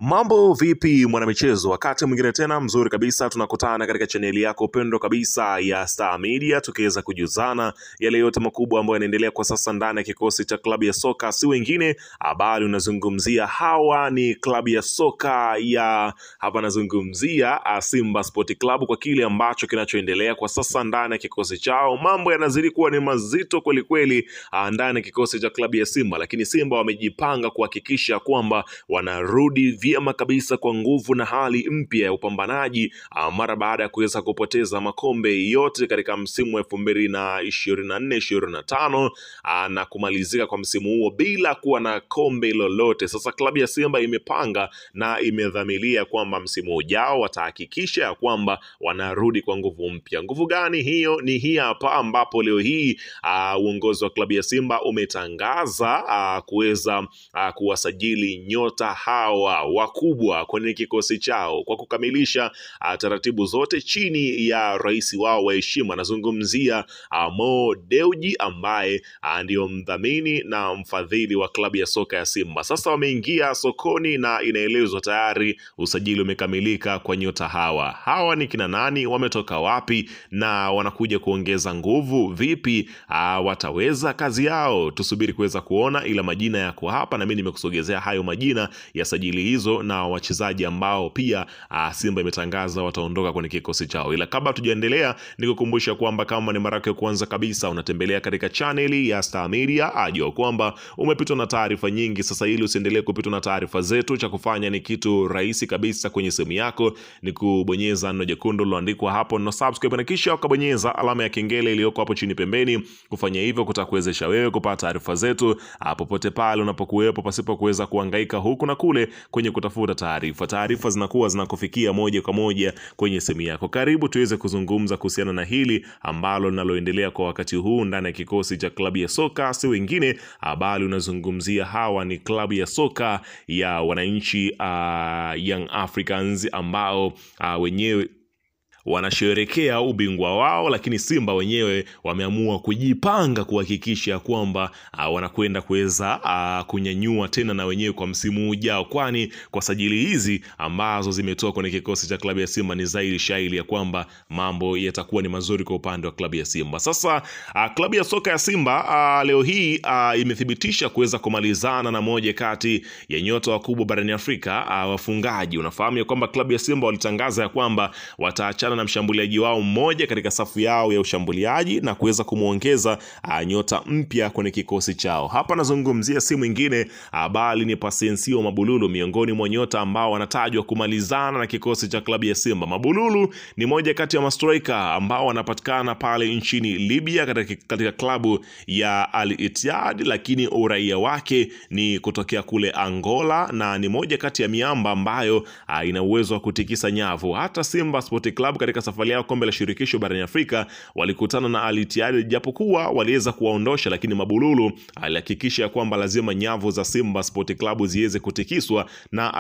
Mambo vipi mwanamichezo, wakati mwingine tena mzuri kabisa tunakutana katika chaneli yako pendwa kabisa ya Star Media, tukiweza kujuzana yale yote makubwa ambayo yanaendelea kwa sasa ndani ya kikosi cha klabu ya soka si wengine, habari unazungumzia hawa ni klabu ya soka ya hapa nazungumzia Simba Sport Club, kwa kile ambacho kinachoendelea kwa sasa ndani ya kikosi chao. Mambo yanazidi kuwa ni mazito kweli kweli ndani ya kikosi cha klabu ya Simba, lakini Simba wamejipanga kuhakikisha kwamba wanarudi vyema kabisa kwa nguvu na hali mpya ya upambanaji mara baada ya kuweza kupoteza makombe yote katika msimu wa 2024-2025 na kumalizika kwa msimu huo bila kuwa na kombe lolote. Sasa klabu ya Simba imepanga na imedhamiria kwamba msimu ujao watahakikisha ya kwamba wanarudi kwa nguvu mpya. Nguvu gani hiyo? Ni hii hapa, ambapo leo hii uongozi wa klabu ya Simba umetangaza kuweza kuwasajili nyota hawa wakubwa kwenye kikosi chao kwa kukamilisha taratibu zote chini ya rais wao wa heshima. Nazungumzia Mo Dewji ambaye ndio mdhamini na mfadhili wa klabu ya soka ya Simba. Sasa wameingia sokoni na inaelezwa tayari usajili umekamilika kwa nyota hawa. Hawa ni kina nani? Wametoka wapi? Na wanakuja kuongeza nguvu vipi? Wataweza kazi yao? Tusubiri kuweza kuona, ila majina yako hapa na mimi nimekusogezea hayo majina ya sajili hizo na wachezaji ambao pia Simba imetangaza wataondoka kwenye kikosi chao. Ila kabla tujaendelea, nikukumbusha kwamba kama ni mara yako ya kwanza kabisa unatembelea katika chaneli ya Star Media, ajua kwamba umepitwa na taarifa nyingi. Sasa ili usiendelee kupitwa na taarifa zetu, cha kufanya ni kitu rahisi kabisa. Kwenye simu yako ni kubonyeza neno jekundu liloandikwa hapo na subscribe, na kisha ukabonyeza alama ya kengele iliyoko hapo chini pembeni. Kufanya hivyo kutakuwezesha wewe kupata taarifa zetu popote pale unapokuwepo, pasipo kuweza kuhangaika huku na kule kwenye kutafuta taarifa. Taarifa zinakuwa zinakufikia moja kwa moja kwenye simu yako. Karibu tuweze kuzungumza kuhusiana na hili ambalo linaloendelea kwa wakati huu ndani ya kikosi cha klabu ya soka si wengine, habari unazungumzia hawa ni klabu ya soka ya wananchi Young Africans ambao wenyewe wanasherehekea ubingwa wao, lakini Simba wenyewe wameamua kujipanga kuhakikisha kwamba wanakwenda kuweza kunyanyua tena na wenyewe kwa msimu ujao, kwani kwa sajili hizi ambazo zimetoka kwenye kikosi cha klabu ya Simba ni zaidi shairi ya kwamba mambo yatakuwa ni mazuri kwa upande wa klabu ya Simba. Sasa klabu ya soka ya Simba leo hii imethibitisha kuweza kumalizana na moja kati ya nyota wakubwa barani Afrika, wafungaji. Unafahamu ya kwamba klabu ya Simba walitangaza ya kwamba wataachana na mshambuliaji wao mmoja katika safu yao ya ushambuliaji na kuweza kumuongeza nyota mpya kwenye kikosi chao. Hapa nazungumzia si mwingine bali ni Patient Mabululu, miongoni mwa nyota ambao wanatajwa kumalizana na kikosi cha klabu ya Simba. Mabululu ni moja kati ya mastriker ambao wanapatikana pale nchini Libya katika klabu ya Al Ittihad, lakini uraia wake ni kutokea kule Angola na ni moja kati ya miamba ambayo ina uwezo wa kutikisa nyavu. Hata Simba Sport Club katika safari yao kombe la shirikisho barani Afrika walikutana na Al Ittihad, japokuwa waliweza kuwaondosha, lakini Mabululu alihakikisha kwamba lazima nyavu za Simba Sport Club ziweze kutikiswa, na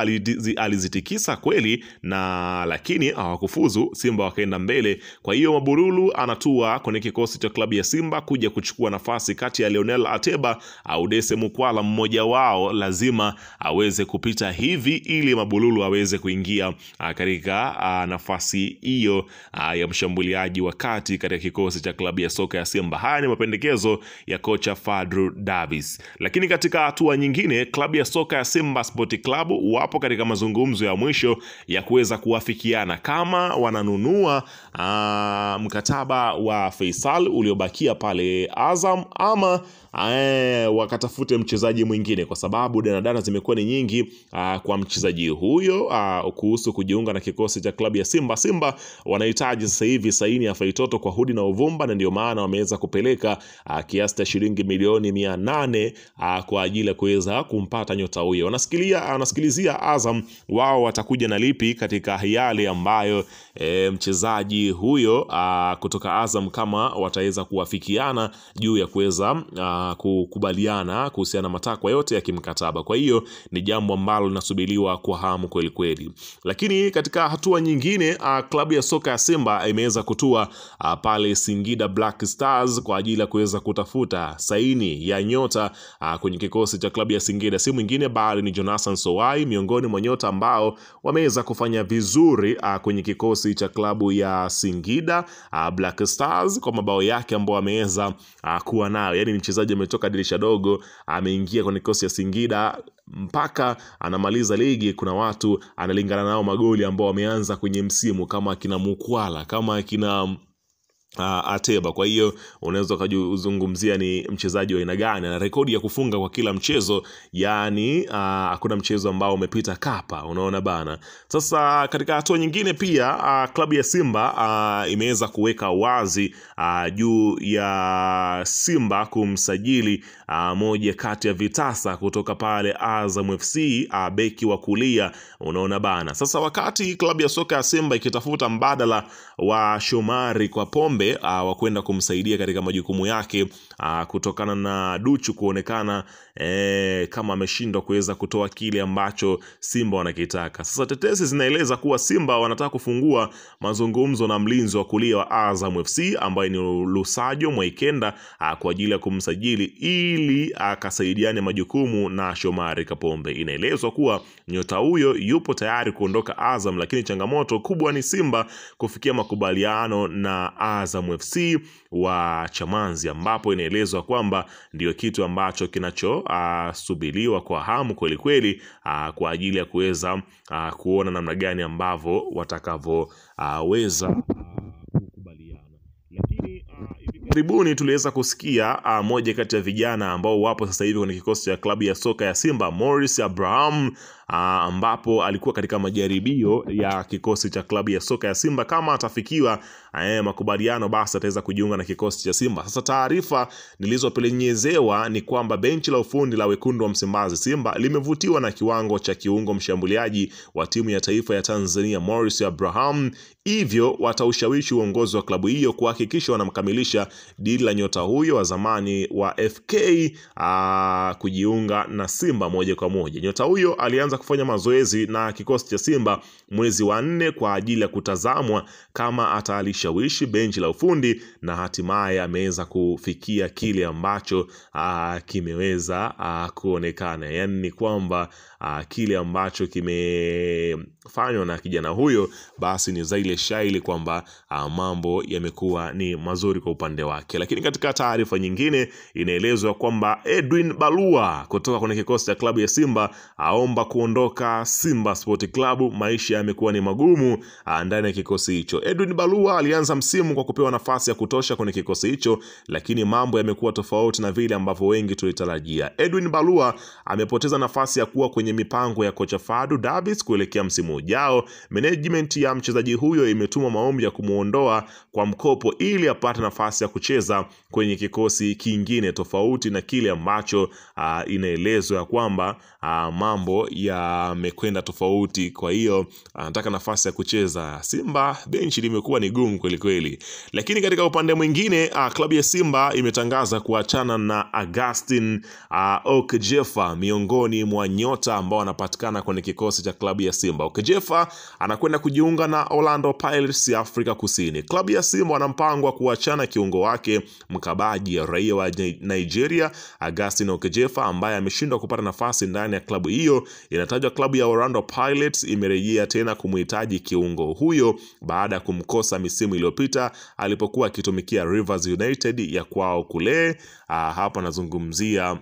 alizitikisa kweli, na lakini hawakufuzu. Simba wakaenda mbele. Kwa hiyo Mabululu anatua kwenye kikosi cha klabu ya Simba kuja kuchukua nafasi kati ya Lionel Ateba au Dese Mukwala. Mmoja wao lazima aweze kupita hivi ili Mabululu aweze kuingia katika nafasi hiyo ya mshambuliaji wa kati katika kikosi cha klabu ya soka ya Simba. Haya ni mapendekezo ya kocha Fadlu Davis. Lakini katika hatua nyingine, klabu ya soka ya Simba Sport Club wapo katika mazungumzo ya mwisho ya kuweza kuwafikiana kama wananunua mkataba wa Faisal uliobakia pale Azam ama wakatafute mchezaji mwingine, kwa sababu danadana zimekuwa ni nyingi kwa mchezaji huyo kuhusu kujiunga na kikosi cha klabu ya Simba. Simba wanahitaji sasa hivi saini ya Faitoto kwa hudi na uvumba, na ndio maana wameweza kupeleka kiasi cha shilingi milioni 800 kwa ajili ya kuweza kumpata nyota huyo. Wanasikilizia Azam wao watakuja na lipi katika yale ambayo mchezaji huyo kutoka Azam kama wataweza kuwafikiana juu ya kuweza kukubaliana kuhusiana na matakwa yote ya kimkataba. Kwa hiyo ni jambo ambalo linasubiriwa kwa hamu kweli kweli. Lakini katika hatua nyingine, klabu ya soka ya Simba imeweza kutua pale Singida Black Stars kwa ajili ya kuweza kutafuta saini ya nyota kwenye kikosi cha klabu ya Singida. Si mwingine bali ni Jonathan Sowai, miongoni mwa nyota ambao wameweza kufanya vizuri kwenye kikosi cha klabu ya Singida Black Stars kwa mabao yake ambao ameweza kuwa nayo. Yani mchezaji ametoka dirisha dogo, ameingia kwenye kikosi ya Singida mpaka anamaliza ligi, kuna watu analingana nao magoli ambao wameanza kwenye msimu, kama kina Mukwala, kama kina Ateba. Kwa hiyo unaweza kuzungumzia ni mchezaji wa aina gani, na rekodi ya kufunga kwa kila mchezo, yani hakuna mchezo ambao umepita kapa, unaona bana. Sasa katika hatua nyingine pia klabu ya Simba imeweza kuweka wazi juu ya Simba kumsajili moja kati ya vitasa kutoka pale Azam FC, beki wa kulia, unaona bana. Sasa wakati klabu ya soka ya Simba ikitafuta mbadala wa Shomari kwa Pombe wa kwenda kumsaidia katika majukumu yake kutokana na Duchu kuonekana kama ameshindwa kuweza kutoa kile ambacho Simba wanakitaka. Sasa tetesi zinaeleza kuwa Simba wanataka kufungua mazungumzo na mlinzi wa kulia wa Azam FC ambaye ni Lusajo Mwaikenda kwa ajili ya kumsajili ili akasaidiane majukumu na Shomari Kapombe. Inaelezwa kuwa nyota huyo yupo tayari kuondoka Azam, lakini changamoto kubwa ni Simba kufikia makubaliano na Azam FC wa Chamanzi, ambapo inaelezwa kwamba ndio kitu ambacho kinachosubiriwa kwa hamu kweli kweli kwa ajili ya kuweza kuona namna gani ambavyo watakavyoweza kukubaliana. Lakini karibuni tuliweza kusikia moja kati ya vijana ambao wapo sasa hivi kwenye kikosi cha klabu ya soka ya Simba, Morris Abraham, ambapo alikuwa katika majaribio ya kikosi cha klabu ya soka ya Simba. Kama atafikiwa makubaliano, basi ataweza kujiunga na kikosi cha Simba. Sasa taarifa nilizopelenyezewa ni kwamba benchi la ufundi la wekundu wa Msimbazi Simba limevutiwa na kiwango cha kiungo mshambuliaji wa timu ya taifa ya Tanzania Morris Abraham, hivyo wataushawishi uongozi wa klabu hiyo kuhakikisha wanamkamilisha dili la nyota huyo wa zamani wa FK kujiunga na Simba moja kwa moja. Nyota huyo alianza kufanya mazoezi na kikosi cha Simba mwezi wa 4 kwa ajili ya kutazamwa kama atalishawishi benchi la ufundi, na hatimaye ameweza kufikia kile ambacho kimeweza kuonekana. Yani ni kwamba kile ambacho kimefanywa na kijana huyo basi ni zaile shaili kwamba mambo yamekuwa ni mazuri kwa upande wake. Lakini katika taarifa nyingine inaelezwa kwamba Edwin Balua kutoka kwenye kikosi cha klabu ya Simba aomba kuondoka Simba Sport Club. Maisha yamekuwa ni magumu ndani ya kikosi hicho. Edwin Balua alianza msimu kwa kupewa nafasi ya kutosha kwenye kikosi hicho, lakini mambo yamekuwa tofauti na vile ambavyo wengi tulitarajia. Edwin Balua amepoteza nafasi ya kuwa kwenye mipango ya kocha Fadu Davis kuelekea msimu ujao. Management ya mchezaji huyo imetuma maombi ya kumuondoa kwa mkopo ili apate nafasi ya kucheza kwenye kikosi kingine tofauti na kile ambacho inaelezwa kwamba mambo yamekwenda tofauti. Kwa hiyo anataka nafasi ya kucheza. Simba benchi limekuwa ni gumu kweli kweli. Lakini katika upande mwingine klabu ya Simba imetangaza kuachana na Augustin Okejefa, miongoni mwa nyota ambao wanapatikana kwenye kikosi cha klabu ya Simba. Okejefa anakwenda kujiunga na Orlando Pirates ya Afrika Kusini. Klabu ya Simba wana mpango wa kuachana kiungo wake mkabaji raia wa Nigeria Augustin Okejefa ambaye ameshindwa kupata nafasi ndani ya klabu hiyo. Inatajwa klabu ya Orlando Pirates imerejea tena kumhitaji kiungo huyo baada ya kumkosa misimu iliyopita alipokuwa akitumikia Rivers United ya kwao kule. Hapa nazungumzia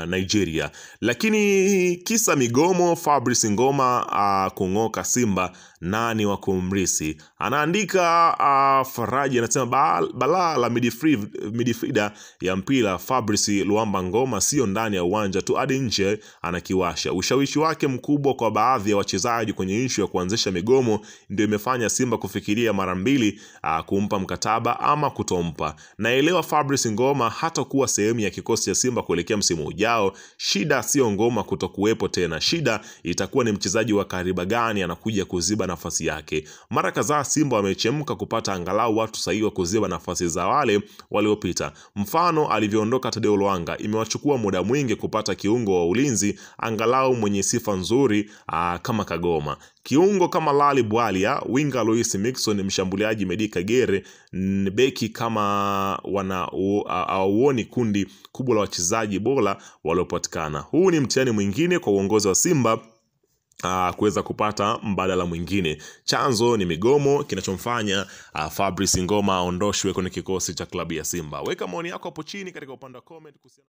Nigeria. Lakini kisa migomo, Fabrice Ngoma kung'oka Simba, nani wa kumrisi? Anaandika Faraji, anasema balaa la midfielder ya mpira Fabrice Luamba Ngoma sio ndani ya uwanja tu, hadi nje anakiwasha. Ushawishi wake mkubwa kwa baadhi ya wachezaji kwenye issue ya kuanzisha migomo ndio imefanya Simba kufikiria mara mbili kumpa mkataba ama kutompa. Naelewa Fabrice Ngoma hata kuwa sehemu ya kikosi cha Simba kuelekea msimu ujao, shida sio Ngoma kutokuwepo tena. Shida itakuwa ni mchezaji wa kariba gani anakuja kuziba nafasi yake. Mara kadhaa Simba wamechemka kupata angalau watu sahihi wa kuziba nafasi za wale waliopita. Mfano alivyoondoka Tadeo Lwanga, imewachukua muda mwingi kupata kiungo wa ulinzi angalau mwenye sifa nzuri kama Kagoma. Kiungo kama Lali Bwalia, winga Lois Mixon, mshambuliaji Medi Kagere, beki kama hauoni kundi kubwa la wachezaji bora waliopatikana. Huu ni mtihani mwingine kwa uongozi wa Simba kuweza kupata mbadala mwingine. Chanzo ni migomo kinachomfanya Fabrice Ngoma aondoshwe kwenye kikosi cha klabu ya Simba. Weka maoni yako hapo chini katika upande wa comment.